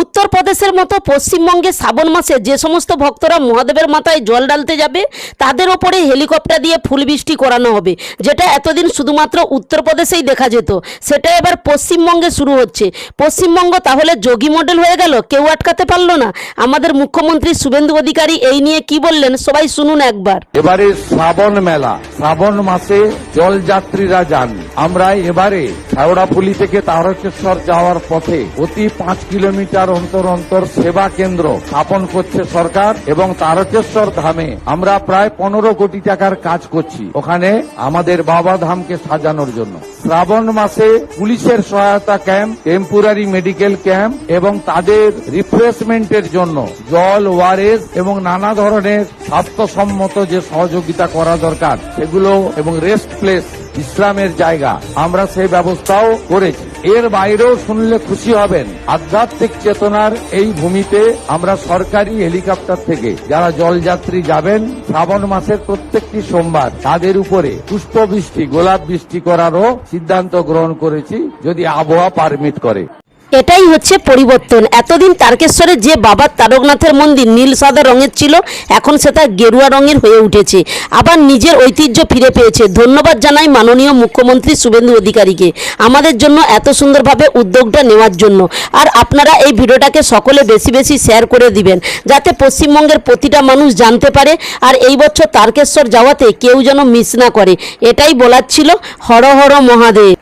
উত্তরপ্রদেশের মতো পশ্চিমবঙ্গে শ্রাবণ মাসে যে সমস্ত ভক্তরা মহাদেবের মাথায় জল ঢালতে যাবে তাদের ওপরে হেলিকপ্টার দিয়ে ফুলবৃষ্টি করানো হবে, যেটা এতদিন শুধুমাত্র উত্তরপ্রদেশেই দেখা যেত, সেটা এবার পশ্চিমবঙ্গে শুরু হচ্ছে। পশ্চিমবঙ্গ তাহলে যোগী মডেল হয়ে গেল, কেউ আটকাতে পারলো না। আমাদের মুখ্যমন্ত্রী শুভেন্দু অধিকারী এই নিয়ে কি বললেন সবাই শুনুন একবার। এবারে শ্রাবণ মেলা, শ্রাবণ মাসে জলযাত্রীরা যান। আমরা এবারে শেওড়াফুলি থেকে তারকেশ্বর যাওয়ার পথে প্রতি 5 কিলোমিটার অন্তর অন্তর সেবা কেন্দ্র স্থাপন করছে সরকার এবং তারকেশ্বর ধামে আমরা প্রায় 15 কোটি টাকার কাজ করছি ওখানে আমাদের বাবা ধামকে সাজানোর জন্য। শ্রাবণ মাসে পুলিশের সহায়তা ক্যাম্প, টেম্পোরারি মেডিকেল ক্যাম্প এবং তাদের রিফ্রেশমেন্টের জন্য জল, ওয়ারেস এবং নানা ধরনের স্বাস্থ্যসম্মত যে সহযোগিতা করা দরকার সেগুলো এবং রেস্ট প্লেস, বিশ্রামের জায়গা আমরা সেই ব্যবস্থাও করেছি। এর বাইরেও শুনলে খুশি হবেন, আধ্যাত্মিক চেতনার এই ভূমিতে আমরা সরকারি হেলিকপ্টার থেকে যারা জলযাত্রী যাবেন শ্রাবণ মাসের প্রত্যেকটি সোমবার তাদের উপরে পুষ্পবৃষ্টি, গোলাপ বৃষ্টি করারও সিদ্ধান্ত গ্রহণ করেছি যদি আবহাওয়া পারমিট করে। এটাই হচ্ছে পরিবর্তন। এতদিন তারকেশ্বরে যে বাবা তারকনাথের মন্দির নীল সাদা রঙের ছিল, এখন সেটা গেরুয়া রঙের হয়ে উঠেছে, আবার নিজের ঐতিহ্য ফিরে পেয়েছে। ধন্যবাদ জানাই মাননীয় মুখ্যমন্ত্রী শুভেন্দু অধিকারীকে আমাদের জন্য এত সুন্দরভাবে উদ্যোগটা নেওয়ার জন্য। আর আপনারা এই ভিডিওটাকে সকলে বেশি বেশি শেয়ার করে দিবেন যাতে পশ্চিমবঙ্গের প্রতিটা মানুষ জানতে পারে। আর এই বছর তারকেশ্বর যাওয়াতে কেউ যেন মিস না করে, এটাই বলার ছিল। হর হর মহাদেব।